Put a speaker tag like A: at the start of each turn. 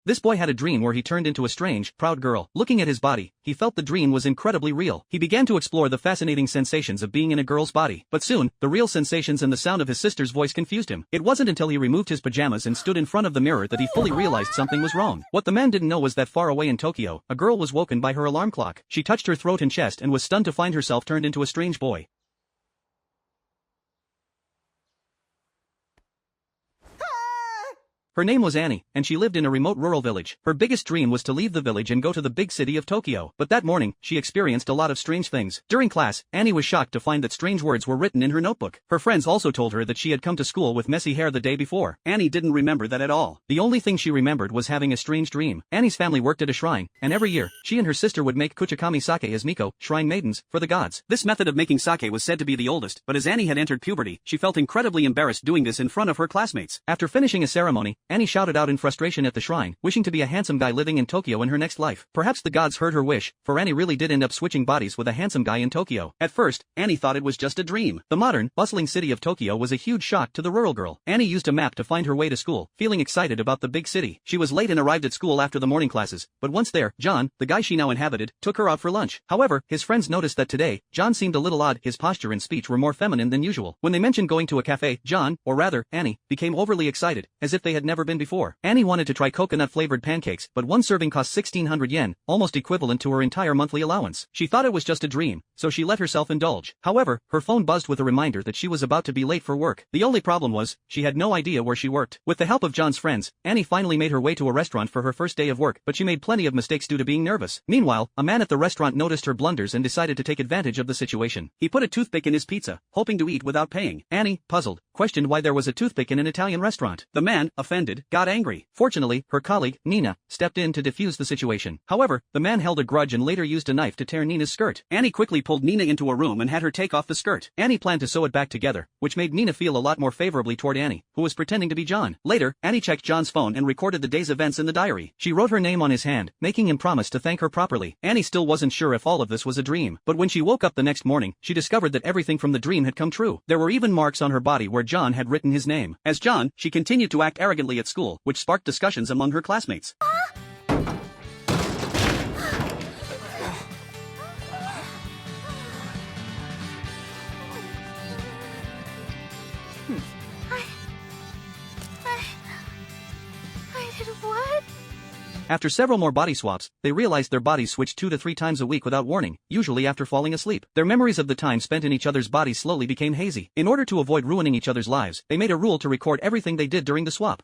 A: This boy had a dream where he turned into a strange, proud girl. Looking at his body, he felt the dream was incredibly real. He began to explore the fascinating sensations of being in a girl's body. But soon, the real sensations and the sound of his sister's voice confused him. It wasn't until he removed his pajamas and stood in front of the mirror that he fully realized something was wrong. What the man didn't know was that far away in Tokyo, a girl was woken by her alarm clock. She touched her throat and chest and was stunned to find herself turned into a strange boy. Her name was Annie, and she lived in a remote rural village. Her biggest dream was to leave the village and go to the big city of Tokyo. But that morning, she experienced a lot of strange things. During class, Annie was shocked to find that strange words were written in her notebook. Her friends also told her that she had come to school with messy hair the day before. Annie didn't remember that at all. The only thing she remembered was having a strange dream. Annie's family worked at a shrine, and every year, she and her sister would make kuchikami sake as miko, shrine maidens, for the gods. This method of making sake was said to be the oldest, but as Annie had entered puberty, she felt incredibly embarrassed doing this in front of her classmates. After finishing a ceremony, Annie shouted out in frustration at the shrine, wishing to be a handsome guy living in Tokyo in her next life. Perhaps the gods heard her wish, for Annie really did end up switching bodies with a handsome guy in Tokyo. At first, Annie thought it was just a dream. The modern, bustling city of Tokyo was a huge shock to the rural girl. Annie used a map to find her way to school, feeling excited about the big city. She was late and arrived at school after the morning classes, but once there, John, the guy she now inhabited, took her out for lunch. However, his friends noticed that today, John seemed a little odd. His posture and speech were more feminine than usual. When they mentioned going to a cafe, John, or rather, Annie, became overly excited, as if they had never been before. Annie wanted to try coconut-flavored pancakes, but one serving cost 1,600 yen, almost equivalent to her entire monthly allowance. She thought it was just a dream, so she let herself indulge. However, her phone buzzed with a reminder that she was about to be late for work. The only problem was, she had no idea where she worked. With the help of John's friends, Annie finally made her way to a restaurant for her first day of work, but she made plenty of mistakes due to being nervous. Meanwhile, a man at the restaurant noticed her blunders and decided to take advantage of the situation. He put a toothpick in his pizza, hoping to eat without paying. Annie, puzzled, questioned why there was a toothpick in an Italian restaurant. The man, offended, got angry. Fortunately, her colleague, Nina, stepped in to defuse the situation. However, the man held a grudge and later used a knife to tear Nina's skirt. Annie quickly pulled Nina into a room and had her take off the skirt. Annie planned to sew it back together, which made Nina feel a lot more favorably toward Annie, who was pretending to be John. Later, Annie checked John's phone and recorded the day's events in the diary. She wrote her name on his hand, making him promise to thank her properly. Annie still wasn't sure if all of this was a dream, but when she woke up the next morning, she discovered that everything from the dream had come true. There were even marks on her body where John had written his name. As John, she continued to act arrogantly at school, which sparked discussions among her classmates.
B: I did what?
A: After several more body swaps, they realized their bodies switched 2 to 3 times a week without warning, usually after falling asleep. Their memories of the time spent in each other's bodies slowly became hazy. In order to avoid ruining each other's lives, they made a rule to record everything they did during the swap.